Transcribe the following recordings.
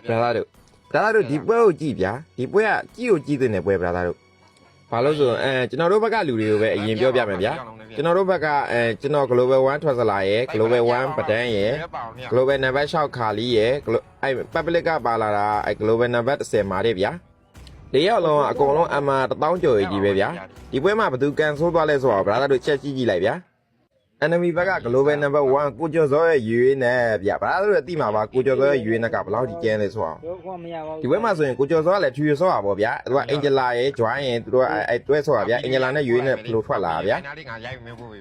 brother တို့ဒီပွဲကိုကြည့်ဗျာဒီပွဲကကြည့်ကိုကြည့်တဲ့ပွဲ brother တို့ဘာလို့ဆိုကျွန်တော်တို့ဘက်ကလူတွေကိုပဲအရင်ပြောပြမယ်ဗျာကျွန်တော်တို့ဘက်ကကျွန်တော် global 1 ထွက်စလာရယ် global 1 ပဒန်းရယ် global number 6ခါလီရယ်public ကပါလာတာglobal number 10မာတဲ့ဗျာ၄ယောက်လုံးအကုန်လုံးအမှ1000ကျော်ကြီးပဲဗျာဒီပွဲမှာဘယ်သူကန်ဆိုးသွားလဲဆိုတော့ brother တို့ချက်ကြည့်လိုက်ဗျာ enemy ဘက်က global number 1ကိုကျော်စောရဲ့ရွေးနဲ့ဗျာ brother တို့သိမှာပါကိုကျော်စောရဲ့ရွေးနဲ့ကဘယ်လောက်ဒီကျန်းလဲဆိုတော့ဒီပွဲမှာဆိုရင်ကိုကျော်စောကလည်းထူရစောတာပေါ့ဗျာသူက Angela ရဲ့ join ရင်သူတို့တွဲဆောတာဗျာ Angela နဲ့ရွေးနဲ့ဘလို့ထွက်လာဗျာ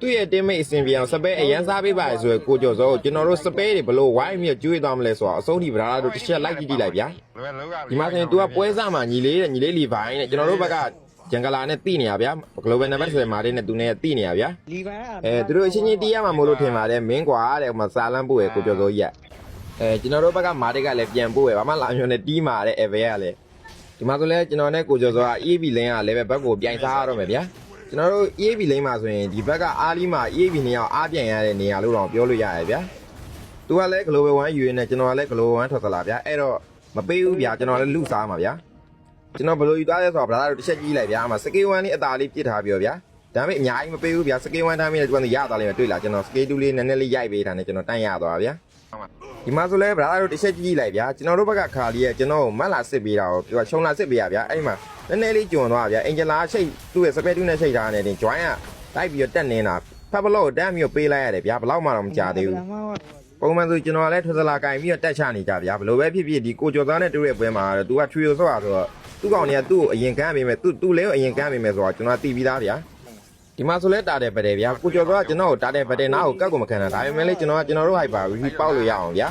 သူ့ရဲ့ teammate အစဉ်ပြေအောင်စပယ်အရန်စားပေးပါဆိုရယ်ကိုကျော်စောကိုကျွန်တော်တို့စပယ်တွေဘလို့ဝိုင်းမြကျွေးသွားမလဲဆိုတော့အဆုံးထိ brother တို့တစ်ချက်လိုက်ကြည့်လိုက်ဗျာဒီမှာဆိုရင် तू ကပွဲစားမှာညီလေးလီပိုင်းနဲ့ကျွန်တော်တို့ဘက်ကဂျန်ဂလာနဲ့တိနေရဗျာ global number 10မာတဲ့နဲ့သူနဲ့တိနေရဗျာသူတို့အချင်းချင်းတီးရမှာမို့လို့ထင်ပါတယ်မင်းကွာတဲ့ဟိုမှာစာလန်းပို့ရယ်ကိုကျော်စောကြီးကကျွန်တော်တို့ဘက်ကမာတစ်ကလည်းပြန်ပို့ရယ်ဘာမှလာမျိုးနဲ့တီးမာတဲ့ ever ကလည်းဒီမှာဆိုလဲကျွန်တော်နဲ့ကိုကျော်စောက EAB lane ကလည်းပဲဘက်ကိုပြိုင်စားရတော့မယ်ဗျာကျွန်တော်တို့ EAB lane မှာဆိုရင်ဒီဘက်ကအားလီမှာ EAB နှစ်ယောက်အားပြန်ရတဲ့နေရာလို့တော့ပြောလို့ရရဗျာသူကလည်း global 1 UA နဲ့ကျွန်တော်ကလည်း global 1 ထွက်သလားဗျာအဲ့တော့မပေးဘူးဗျာကျွန်တော်လည်းလူစားမှာဗျာကျွန်တော်ဘယ်လိုယူသွားလဲဆိုတော့ brother တို့တစ်ချက်ကြည့်လိုက်ဗျာအမှ scale 1လေးအသာလေးပြစ်ထားပြောဗျာဒါပေမဲ့အများကြီးမပေးဘူးဗျာ scale 1 time နဲ့ကျွန်တော်ရသွားလိမ့်မယ်တွေ့လားကျွန်တော် scale 2လေးနည်းနည်းလေးရိုက်ပေးထားတယ်ကျွန်တော်တန်းရသွားဗျာဒီမှာဆိုလဲ brother တို့တစ်ချက်ကြည့်လိုက်ဗျာကျွန်တော်တို့ဘက်ကခါလေးရဲ့ကျွန်တော်မတ်လာစစ်ပေးတာကိုပြောချုံလာစစ်ပေးရဗျာအဲ့ဒီမှာနည်းနည်းလေးကျွံသွားဗျာ Angela ချိတ်သူ့ရဲ့ spare 2နဲ့ချိတ်ထားတယ်တင် join ကတိုက်ပြီးတော့တက်နေတာဖတ်ဘလို့တန်းပြီးတော့ပေးလိုက်ရတယ်ဗျာဘလောက်မှတော့မကြသေးဘူးပုံမှန်ဆိုကျွန်တော်လည်းထွက်စလာကင်ပြီးတော့တက်ချနေကြဗျာဘလို့ပဲဖြစ်ဖြစ်ဒီကိုကျော်သားနဲ့တွေ့တဲ့ပွဲမှာတော့ तू ကထရီယိုဆော့တာဆိုတော့သူ့ကောင်တွေကသူ့ကိုအရင်ကမ်းပေးမယ်သူ့လဲကိုအရင်ကမ်းပေးမယ်ဆိုတော့ကျွန်တော်သိပြီးသားဗျာဒီမှာဆိုလဲတာတယ်ပတယ်ဗျာကိုကျော်သောကကျွန်တော်ကိုတာတယ်ပတယ်နားကိုကတ်ကိုမခံတာဒါပေမဲ့လေကျွန်တော်တို့ hyper ရီပေါက်လို့ရအောင်ဗျာ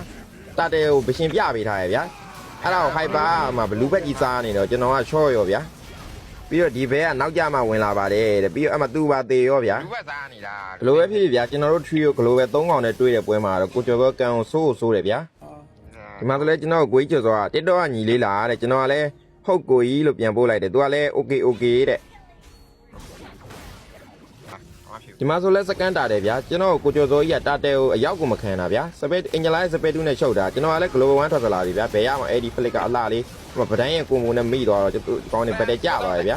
တာတယ်ကိုပရှင်ပြပေးထားရဗျာအဲ့ဒါကို hyper မှာဘလူးဘက်ကြီးစားနေတော့ကျွန်တော်ကချော့ရောဗျာပြီးတော့ဒီဘဲကနောက်ကြမှဝင်လာပါတယ်တဲ့ပြီးတော့အမှသူ့ပါသေးရောဗျာလူဘက်စားနေတာဘလို့ပဲဖြစ်ဖြစ်ဗျာကျွန်တော်တို့ trio global 3កောင်နဲ့တွေ့တဲ့ပွဲမှာတော့ကိုကျော်သောကန်ကိုဆိုးတယ်ဗျာဒီမှာဆိုလဲကျွန်တော်ကိုကိုကြီးကျော်သောက TikTok ကညီလေးလားတဲ့ကျွန်တော်ကလည်းဟုတ်ကိုကြီးလို့ပြန်ပို့လိုက်တယ်သူကလည်း okay တဲ့ဒီမှာဆိုလဲစကန်တာတယ်ဗျာကျွန်တော်ကိုကျော်စောကြီးကတာတဲကိုအရောက်ကိုမခံတာဗျာစပယ်အင်ဂျလာရဲ့စပယ်2နဲ့ချုပ်တာကျွန်တော်ကလည်း global 1 ထွက်သလာပြီဗျာဘယ်ရမှာအဲ့ဒီ flick ကအလှလေးဟိုဗဒန်းရဲ့ကိုမိုးနဲ့မိသွားတော့ကောင်းနေဗတဲ့ကြသွားတယ်ဗျာ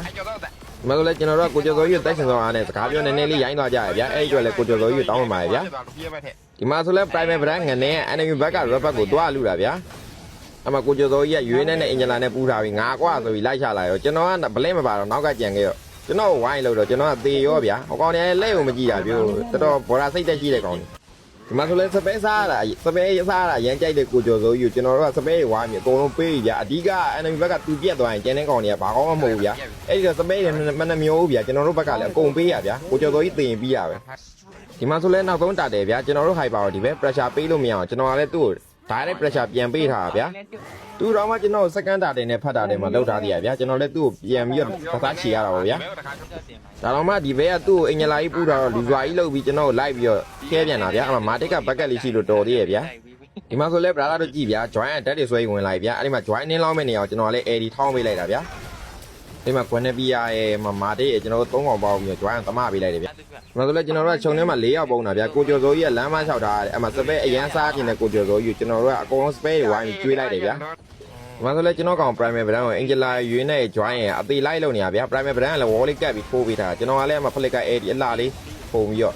ဒီမှာဆိုလဲကျွန်တော်တို့ကကိုကျော်စောကြီးကိုတိုက်ရှင်ဆောင်အားနဲ့စကားပြောနည်းနည်းလေးရိုင်းသွားကြရဗျာအဲ့ဒီအတွက်လည်းကိုကျော်စောကြီးကိုတောင်းပန်ပါတယ်ဗျာဒီမှာဆိုလဲ private ဗဒန်းငနဲ့ enemy back က rubber ကိုတွားလူတာဗျာအမကိုကျော်စောကြီးကရွေးနဲ့အင်ဂျလာနဲ့ပူးထားပြီးငါကွာဆိုပြီးလိုက်ချလာရောကျွန်တော်ကဗလဲမပါတော့နောက်ကကြံခဲ့ရောကျွန်တော်ဝိုင်းလို့တော့ကျွန်တော်ကသေရောဗျာဟိုကောင်တွေလက်ကိုမကြည့်တာပြောတော်ဘော်ရာစိတ်တက်ရှိတဲ့ကောင်ဒီမှာဆိုလဲစပယ်စားတာစပယ်စားတာရမ်းကြိုက်တဲ့ကိုကျော်စောကြီးကိုကျွန်တော်တို့ကစပယ်ဝိုင်းပြီးအကုန်လုံးပေးဗျာအဓိက enemy ဘက်ကသူပြက်သွားရင်ကျန်တဲ့ကောင်တွေကဘာကောင်းမှမဟုတ်ဘူးဗျာအဲ့ဒီတော့စပယ်တွေမနှမျိုးဘူးဗျာကျွန်တော်တို့ဘက်ကလည်းအကုန်ပေးရဗျာကိုကျော်စောကြီးတင်ပြီးရပဲဒီမှာဆိုလဲနောက်ဆုံးတာတယ်ဗျာကျွန်တော်တို့ hyper ကိုဒီပဲ pressure ပေးလို့မရအောင်ကျွန်တော်ကလည်းသူ့ကိုdirect pressure ပြန်ပေးထားတာဗျာသူတော့မှကျွန်တော် second data နဲ့ဖတ်တာတယ်မှာလောက်ထားသေးရဗျာကျွန်တော်လည်းသူ့ကိုပြန်ပြီးတော့သားချီရတာပါဗျာဒါတော့မှဒီဘဲကသူ့ကိုအင်ဂျလာကြီးပူတာတော့လူစွာကြီးလှုပ်ပြီးကျွန်တော်ကိုလိုက်ပြီးတော့ခဲပြန်တာဗျာအမှမာတစ်ကဘက်ကက်လေးရှိလို့တော်သေးရဲ့ဗျာဒီမှာဆိုလဲ brother တို့ကြည့်ဗျာ join အတက်တွေဆွဲဝင်လိုက်ဗျာအဲ့ဒီမှာ join နင်းလောက်မဲ့နေအောင်ကျွန်တော်လည်း AD ထောင်းပေးလိုက်တာဗျာဒီမှာ Guinevere ရဲ့မာတစ်ရဲ့ကျွန်တော်တို့3កောင်ပေါက်ပြီးတော့ join သမားပေးလိုက်တယ်ဗျာဒီမှာဆိုလဲကျွန်တော်တို့ကခြုံထဲမှာ4ယောက်ပုံတာဗျာကိုကျော်စောကြီးကလမ်းမလျှောက်ထားတယ်အဲ့မှာစပယ်အရန်စားခြင်းနဲ့ကိုကျော်စောကြီးကျွန်တော်တို့ကအကုန်လုံး spare တွေဝိုင်းပြီးကျွေးလိုက်တယ်ဗျာဒီမှာဆိုလဲကျွန်တော်ကောင် primary brand ကို Angela ရွေးနဲ့ join ရဲ့အသေးလိုက်လုပ်နေတာဗျာ primary brand ကလည်း wall လေးကတ်ပြီးထိုးပေးထားကျွန်တော်ကလည်းအမ flick က AD အလှလေးပုံပြီးတော့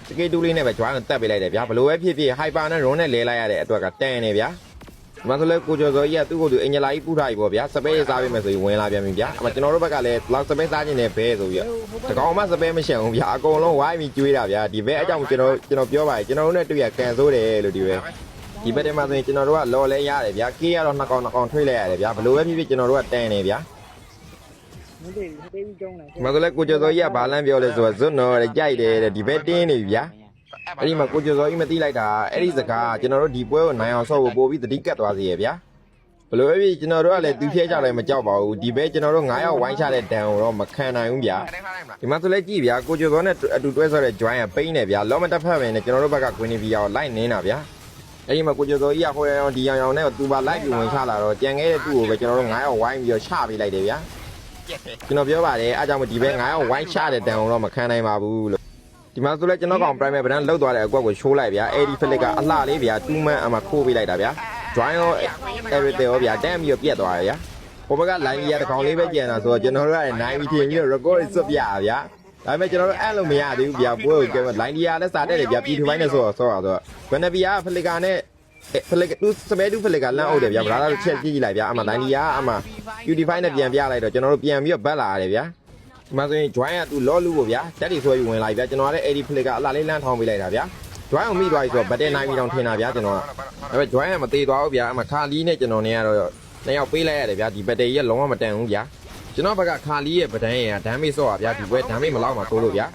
scale 2လေးနဲ့ပဲ join ကိုတက်ပေးလိုက်တယ်ဗျာဘလို့ပဲဖြစ်ဖြစ် hyper နဲ့ run နဲ့လဲလိုက်ရတဲ့အတွက်ကတန်နေဗျာဒီမှာဆိုလဲကိုကျော်စောကြီးကသူ့ကိုယ်သူ Angela ကြီးပူထားပြီပေါ့ဗျာစပယ်စားပေးမယ်ဆိုရင်ဝင်လာပြန်ပြီဗျာအမကျွန်တော်တို့ဘက်ကလည်း block စပယ်စားခြင်းနဲ့ဘဲဆိုပြီးတော့တကောင်မှစပယ်မရှံဘူးဗျာအကုန်လုံးဝိုင်းပြီးကျွေးတာဗျာဒီဘဲအကြောင်းကျွန်တော်ပြောပါရကျွန်တော်တို့နဲ့တွေ့ရကန်ဆိုးတယ်လို့ဒီဘဲဒီဘက်ထဲမှာဆိုရင်ကျွန်တော်တို့ကလော်လဲရတယ်ဗျာကေးကတော့နှစ်ကောင်ထွေးလိုက်ရတယ်ဗျာဘလို့ပဲဖြစ်ဖြစ်ကျွန်တော်တို့ကတန်နေဗျာမဆိုလဲကိုကျော်စောကြီးကဘာလန်းပြောလဲဆိုတော့ဇွတ်နော်တဲ့ကြိုက်တယ်တဲ့ဒီဘက်တင်းနေပြီဗျာအဲ့ဒီမှာကိုကျော်စောကြီးမသိလိုက်တာအဲ့ဒီစကားကျွန်တော်တို့ဒီပွဲကိုနိုင်အောင်ဆော့ဖို့ပို့ပြီးတတိကတ်သွားစီရဗျာဘလို့ပဲဖြစ်ကျွန်တော်တို့ကလည်းသူဖြဲကြတယ်မကြောက်ပါဘူးဒီဘက်ကျွန်တော်တို့9ယောက်ဝိုင်းချတဲ့ဒဏ်ကိုတော့မခံနိုင်ဘူးဗျာဒီမှာဆိုလဲကြည့်ဗျာကိုကျော်စောနဲ့အတူတွဲဆော့တဲ့ join ကပိန်းနေဗျာလောမတက်ဖက်မယ်နဲ့ကျွန်တော်တို့ဘက်က Guinevere ကိုလိုက်နင်းတာဗျာအဲ့ဒီမှာကိုကျော်စောကြီးကဟိုရောင်ဒီရောင်နဲ့သူပါလိုက်ပြီးဝင်ချလာတော့ကြံခဲ့တဲ့သူ့ကိုပဲကျွန်တော်တို့9ယောက်ဝိုင်းပြီးတော့ချပေးလိုက်တယ်ဗျာကျွန်တော်ပြောပါတယ်အားကြောင့်ဒီဘက်9ယောက်ဝိုင်းချတဲ့တန်ကိုတော့မခံနိုင်ပါဘူးလို့ဒီမှာဆိုလဲကျွန်တော်ကောင် primary brand လောက်သွားတဲ့အကွက်ကိုရှိုးလိုက်ဗျာအဲ့ဒီ flick ကအလှလေးဗျာ2 man အမှခိုးပေးလိုက်တာဗျာ join ရော everything ရောဗျာတန်းပြီးတော့ပြက်သွားတယ်ဗျာဟိုဘက်က line ကြီးတစ်ကောင်လေးပဲကျန်တာဆိုတော့ကျွန်တော်တို့ကနိုင်ပြီးထင်ပြီးတော့ record ဆွတ်ပြရဗျာဒါပေမဲ့ကျွန်တော်တို့အဲ့လိုမရသေးဘူးဗျာပွဲကို line ကြီးကလည်းစာတက်တယ်ဗျာပြည်သူပိုင်းနဲ့ဆိုတော့ဘယ်နှပြားဖလီကာနဲ့ဖလီကာသူစပယ်တူဖလီကာလမ်းအောင်တယ်ဗျာဗလာတော့ချက်ကြည့်လိုက်ဗျာအမှ line ကြီးကအမှ beautify နဲ့ပြန်ပြလိုက်တော့ကျွန်တော်တို့ပြန်ပြီးတော့ဘက်လာရတယ်ဗျာဒီမှာဆိုရင် join ကသူလောလူပေါ့ဗျာတက်တီဆွဲပြီးဝင်လာပြီဗျာကျွန်တော်ကလည်း AD ဖလီကာအလားလေးလမ်းထောင်းပေးလိုက်တာဗျာ join ကိုမိသွားပြီဆိုတော့ button နိုင်ပြီတောင်ထင်တာဗျာကျွန်တော်ကဒါပေမဲ့ join ကမသေးသွားဘူးဗျာအမှခါလီနဲ့ကျွန်တော်နဲ့ကတော့နှစ်ယောက်ပေးလိုက်ရတယ်ဗျာဒီ button ကြီးကလုံးဝမတန်ဘူးဗျာကျွန်တော်ဘက်ကခါလီရဲ့ button ရဲ့ damage ဆော့ပါဗျာဒီဘက် damage မလောက်မှတိုးလို့ဗျာ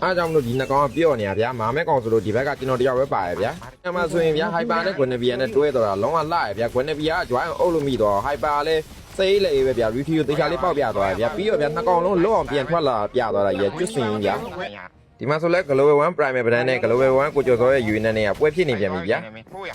အားကြောင့်မလို့ဒီနှစ်ကောင်ကပြော့နေတာဗျာမာမဲကောင်ဆိုလို့ဒီဘက်ကကျွန်တော်တယောက်ပဲပါရဗျာအမှဆိုရင်ဗျာ hyper နဲ့ Guinevere နဲ့တွဲတော့တာလုံးဝလှရဗျာ Guinevere က join အုပ်လို့မိတော့ hyper လည်းစေးလေပဲဗျာ review တေချာလေးပေါက်ပြသွားဗျာပြီးတော့ဗျာနှစ်ကောင်လုံးလောအောင်ပြန်ထွက်လာပြသွားတာရဲ့ကျွတ်စင်ဗျာဒီမှာဆိုလဲ Global 1 Prime Brand နဲ့ Global 1ကိုကျော်စောရဲ့ UN နဲ့ကပွဲဖြစ်နေပြန်ပြီဗျာ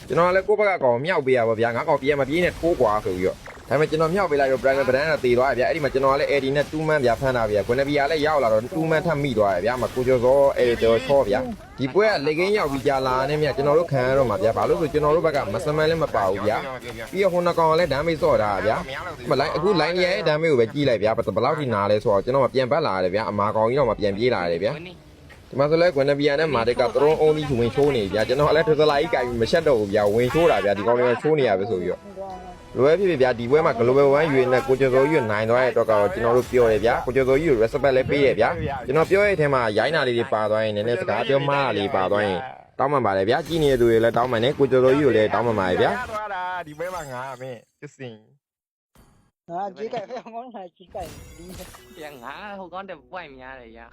ကျွန်တော်လည်းကိုယ့်ဘက်ကကောင်မြောက်ပေးရပါဗျာငါကောင်ပြေးမပြေးနဲ့ထိုးကွာဆိုပြီးတော့ဒါပေမဲ့ကျွန်တော်မြောက်ပေးလိုက်တော့ Prime Brand ကတေသွားဗျာအဲ့ဒီမှာကျွန်တော်ကလည်း AD နဲ့2 man ဗျာဖမ်းတာဗျာ Guinevere လည်းရောက်လာတော့2 man ထပ်မိသွားတယ်ဗျာမကိုကျော်စော editor ချောဗျာဒီပွဲကလေကင်းရောက်ပြီးကြာလာနေမြကျွန်တော်တို့ခံရတော့မှာဗျာဘာလို့ဆိုကျွန်တော်တို့ဘက်ကမစမန်လည်းမပါဘူးဗျာပြီးတော့ဟိုနှစ်ကောင်ကလည်း damage ဆော့တာဗျာမလိုက်အခု line ရဲ့ damage ကိုပဲကြီးလိုက်ဗျာဘယ်လောက်ထိနာလဲဆိုတော့ကျွန်တော်မပြန်ပတ်လာရတယ်ဗျာအမာကောင်ကြီးတော့မပြန်ပြေးလာရတယ်ဗျာဒီမှာဆိုလဲ Guinevere နဲ့ Matic ကသရုံးအုံးကြီးဝင်ချိုးနေဗျာကျွန်တော်လည်းထစလာကြီးကြိုင်မရှက်တော့ဘူးဗျာဝင်ချိုးတာဗျာဒီကောင်လေးကချိုးနေရပဲဆိုပြီးတော့လိုပဲဖြစ်ဖြစ်ဗျာဒီပွဲမှာ Global 1 UN နဲ့ကိုကျော်စောကြီးနိုင်သွားတဲ့အတွက်ကတော့ကျွန်တော်တို့ပြောတယ်ဗျာကိုကျော်စောကြီးကို respect လည်းပေးရဗျာကျွန်တော်ပြောရတဲ့အထဲမှာရိုင်းနာလေးတွေပါသွားရင်နည်းနည်းစကားပြောမှားတာလေးပါသွားရင်တောင်းပန်ပါတယ်ဗျာကြီးနေတဲ့သူတွေလည်းတောင်းပန်တယ်ကိုကျော်စောကြီးကိုလည်းတောင်းပန်ပါတယ်ဗျာသွားတာဒီပွဲမှာငါမင်းကျစင်啊，几盖非常光彩，几盖。别俺后刚得外面的呀。